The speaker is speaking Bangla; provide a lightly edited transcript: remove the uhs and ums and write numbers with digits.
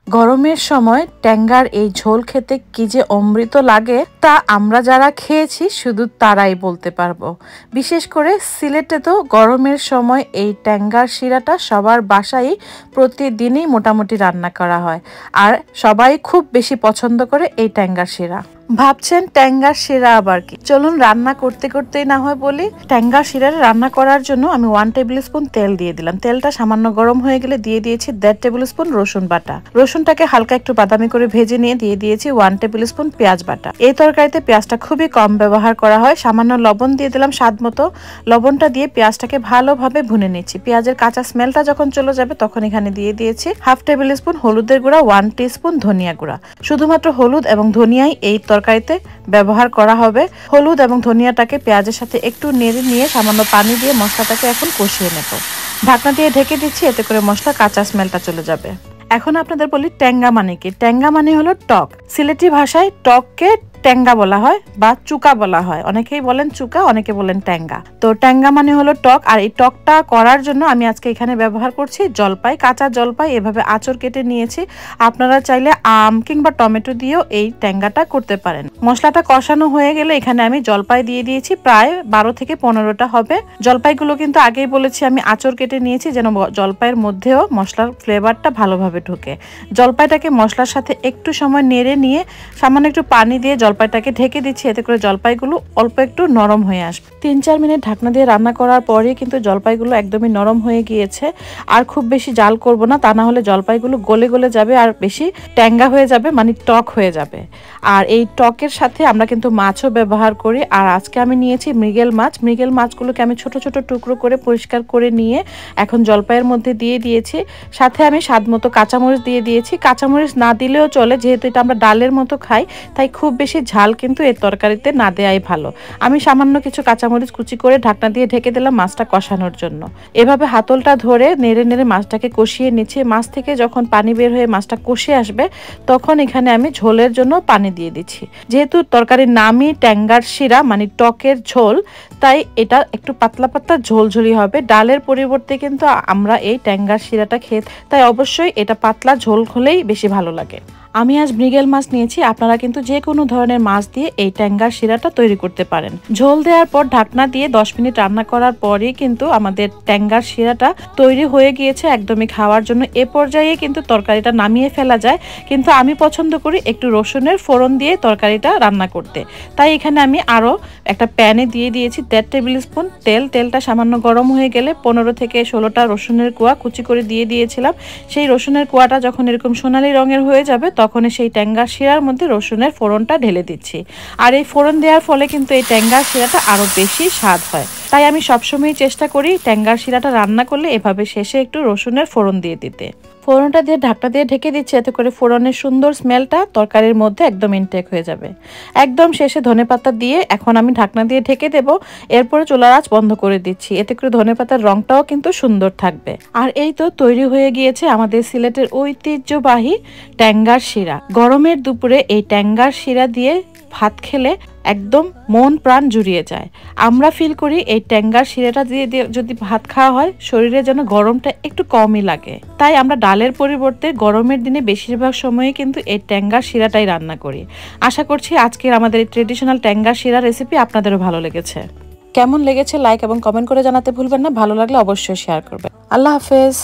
গরমের সময় ট্যাঙ্গার এই ঝোল খেতে কি যে অমৃত লাগে তা আমরা যারা খেয়েছি শুধু তারাই বলতে পারবো। বিশেষ করে সিলেটে তো গরমের সময় এই ট্যাঙ্গার শিরাটা সবার বাসায় প্রতিদিনই মোটামুটি রান্না করা হয়, আর সবাই খুব বেশি পছন্দ করে এই ট্যাঙ্গার শিরা। ভাবছেন ট্যাঙ্গার শিরা আবার কি? চলুন রান্না করতে করতেই না হয় বলি। ট্যাঙ্গার শিরা রান্না করার জন্য আমি 1 টেবিল স্পুন তেল দিয়ে দিলাম। তেলটা সামান্য গরম হয়ে গেলে দিয়ে দিয়েছি 1.5 টেবিল স্পুন রসুন বাটা। রসুনটাকে হালকা একটু বাদামি করে ভেজে নিয়ে দিয়ে দিয়েছি 1 টেবিল স্পুন পেঁয়াজ বাটা। এই তরকারিতে পেঁয়াজটা খুবই কম ব্যবহার করা হয়। সামান্য লবণ দিয়ে দিলাম স্বাদ মতো। লবণটা দিয়ে পেঁয়াজটাকে ভালোভাবে ভুনে নিচ্ছি। পেঁয়াজের কাঁচা স্মেলটা যখন চলে যাবে তখন এখানে দিয়ে দিয়েছি 1/2 টেবিল স্পুন হলুদের গুঁড়া, 1 টিস্পুন ধনিয়া গুঁড়া। শুধুমাত্র হলুদ এবং ধনিয়াই এই তরকারিতে ব্যবহার করা হবে। হলুদ এবং ধনিয়াটাকে পেঁয়াজের সাথে একটু নেড়ে নিয়ে সামান্য পানি দিয়ে মশলাটাকে এখন কষিয়ে নেব। ঢাকনা দিয়ে ঢেকে দিচ্ছি, এতে করে মশলা কাঁচা স্মেলটা চলে যাবে। এখন আপনাদের বলি ট্যাঙ্গা মানে কি। ট্যাঙ্গা মানে হলো টক। সিলেটি ভাষায় টককে ট্যাঙ্গা বলা হয় বা চুকা বলা হয়। অনেকেই বলেন চুকা, অনেকে বলেন ট্যাঙ্গা। তো ট্যাঙ্গা মানে হলো টক। আর এই টকটা করার জন্য আমি আজকে এখানে ব্যবহার করছি জলপাই, কাঁচা জলপাই। এভাবে আঁচড় কেটে নিয়েছি। আপনারা চাইলে আম কিংবা টমেটো দিয়েও এই ট্যাঙ্গাটা করতে পারেন। মশলাটা কষানো হয়ে গেলে এখানে আমি জলপাই দিয়ে দিয়েছি, প্রায় 12 থেকে 15টা হবে। জলপাইগুলো কিন্তু আগেই বলেছি আমি আঁচড় কেটে নিয়েছি, যেন জলপাইয়ের মধ্যেও মশলার ফ্লেভারটা ভালোভাবে ঢোকে। জলপাইটাকে মশলার সাথে একটু সময় নেড়ে নিয়ে সামান্য একটু পানি দিয়ে জলপাইটাকে ঢেকে দিচ্ছি, এতে করে জলপাইগুলো অল্প একটু নরম হয়ে আসবে। 3-4 মিনিট ঢাকনা দিয়ে রান্না করার পরে কিন্তু জলপাইগুলো একদমই নরম হয়ে গিয়েছে। আর খুব বেশি জাল করব না, তা না হলে জলপাইগুলো গলে গলে যাবে আর বেশি ট্যাঙ্গা হয়ে যাবে, মানে টক হয়ে যাবে। আর এই টকের সাথে আমরা কিন্তু মাছও ব্যবহার করি। আর আজকে আমি নিয়েছি মৃগেল মাছ। মৃগেল মাছগুলোকে আমি ছোট ছোট টুকরো করে পরিষ্কার করে নিয়ে এখন জলপাইয়ের মধ্যে দিয়ে দিয়েছি। সাথে আমি স্বাদ মতো কাঁচামরিচ দিয়ে দিয়েছি। কাঁচামরিচ না দিলেও চলে, যেহেতু এটা আমরা ডালের মতো খাই, তাই খুব বেশি ঝাল কিন্তু এই তরকারিতে না দেয়াই ভালো। আমি সামান্য কিছু কাঁচামরিচ কুচি করে ঢাকনা দিয়ে ঢেকে দিলাম মাছটা কষানোর জন্য। এভাবে হাতলটা ধরে নেড়ে নেড়ে মাছটাকে কষিয়ে নিচ্ছি। মাছ থেকে যখন পানি বের হয়ে মাছটা কষে আসবে তখন এখানে আমি ঝোলের জন্য পানি দিয়ে দিচ্ছি। যেহেতু তরকারির নামই ট্যাঙ্গার শিরা মানে টকের ঝোল, তাই এটা একটু পাতলা পাতলা ঝোলঝোলি হবে। ডালের পরিবর্তে কিন্তু আমরা এই ট্যাঙ্গার শিরাটা খেয়ে, তাই অবশ্যই এটা পাতলা ঝোল হলেই বেশি ভালো লাগে। আমি আজ মৃগেল মাছ নিয়েছি, আপনারা কিন্তু যে কোনো ধরনের মাছ দিয়ে এই ট্যাঙ্গার শিরাটা তৈরি করতে পারেন। ঝোল দেওয়ার পর ঢাকনা দিয়ে 10 মিনিট রান্না করার পরেই কিন্তু আমাদের ট্যাঙ্গার শিরাটা তৈরি হয়ে গিয়েছে একদমই খাওয়ার জন্য। এ পর্যায়ে কিন্তু তরকারিটা নামিয়ে ফেলা যায়, কিন্তু আমি পছন্দ করি একটু রসুনের ফোড়ন দিয়ে তরকারিটা রান্না করতে। তাই এখানে আমি আরও একটা প্যানে দিয়ে দিয়েছি 1.5 টেবিল স্পুন তেল। তেলটা সামান্য গরম হয়ে গেলে 15 থেকে 16টা রসুনের কোয়া কুচি করে দিয়ে দিয়েছিলাম। সেই রসুনের কোয়াটা যখন এরকম সোনালি রঙের হয়ে যাবে তখন সেই ট্যাঙ্গার শিরার মধ্যে রসুনের ফোড়নটা ঢেলে দিচ্ছি। আর এই ফোড়ন দেওয়ার ফলে কিন্তু এই ট্যাঙ্গার শিরাটা আরো বেশি স্বাদ হয়। তাই আমি সবসময় চেষ্টা করি ট্যাঙ্গার শিরাটা রান্না করলে এভাবে শেষে একটু রসুনের ফোড়ন দিয়ে দিতে। ফোড়নটা দিয়ে ঢাকনা দিয়ে ঢেকে দিচ্ছি, এতে করে ফোড়নের সুন্দর স্মেলটা তরকারির মধ্যে একদম ইনটেক হয়ে যাবে। একদম শেষে ধনেপাতা দিয়ে এখন আমি ঢাকনা দিয়ে ঢেকে দেব। এরপরে চুলার আঁচ বন্ধ করে দিচ্ছি, এতে করে ধনেপাতার রংটাও কিন্তু সুন্দর থাকবে। আর এই তো তৈরি হয়ে গিয়েছে আমাদের সিলেটের ঐতিহ্যবাহী ট্যাঙ্গার শিরা। গরমের দুপুরে এই ট্যাঙ্গার শিরা দিয়ে ভাত খেলে একদম মন প্রাণ জুড়িয়ে যায়। আমরা ফিল করি এই ট্যাঙ্গার শিরাটা দিয়ে যদি ভাত খাওয়া হয় শরীরে যেন গরমটা একটু কমই লাগে। তাই আমরা ডালের পরিবর্তে গরমের দিনে বেশিরভাগ সময়ে কিন্তু এই ট্যাঙ্গার শিরাটাই রান্না করি। আশা করছি আজকের আমাদের এই ট্রেডিশনাল ট্যাঙ্গার শিরা রেসিপি আপনাদেরও ভালো লেগেছে। কেমন লেগেছে লাইক এবং কমেন্ট করে জানাতে ভুলবেন না। ভালো লাগলে অবশ্যই শেয়ার করবেন। আল্লাহ হাফেজ।